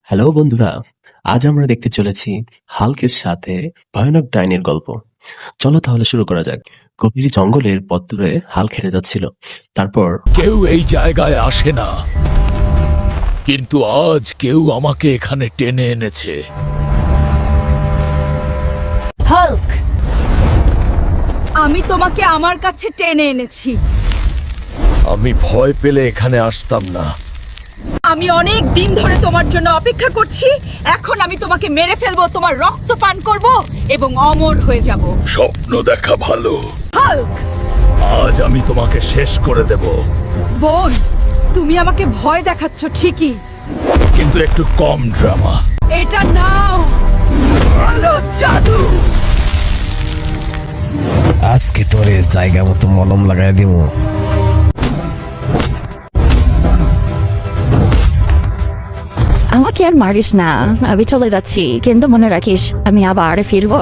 Hello বন্ধুরা, আজ আমরা দেখতে চলেছি হাল্কের সাথে ভয়ানক ডাইনির গল্প। চলো তাহলে শুরু করা যাক। গভীর জঙ্গলের পথ ধরে হাল্ক হেঁটে যাচ্ছিল। তারপর কেউ এই জায়গায় আসে না, কিন্তু আজ কেউ আমাকে এখানে টেনে এনেছে। হাল্ক, আমি তোমাকে আমার কাছে টেনে এনেছি। আমি ভয় পেলে এখানে আসতাম না। আমি অনেক দিন ধরে তোমার জন্য অপেক্ষা করছি। এখন আমি তোমাকে মেরে ফেলবো, তোমার রক্ত পান করব এবং অমর হয়ে যাব। স্বপ্ন দেখা ভালো, হাল্ক, আজ আমি তোমাকে শেষ করে দেব। বোন, তুমি আমাকে ভয় দেখাচ্ছ ঠিকই, কিন্তু একটু কম ড্রামা। এটা নাও, ভালো জাদু। আজকে তোরে জায়গা মতো মলম লাগাই দিব। আমাকে আর মারিস না, আমি চলে যাচ্ছি, কিন্তু মনে রাখিস আমি আবার ফিরবো।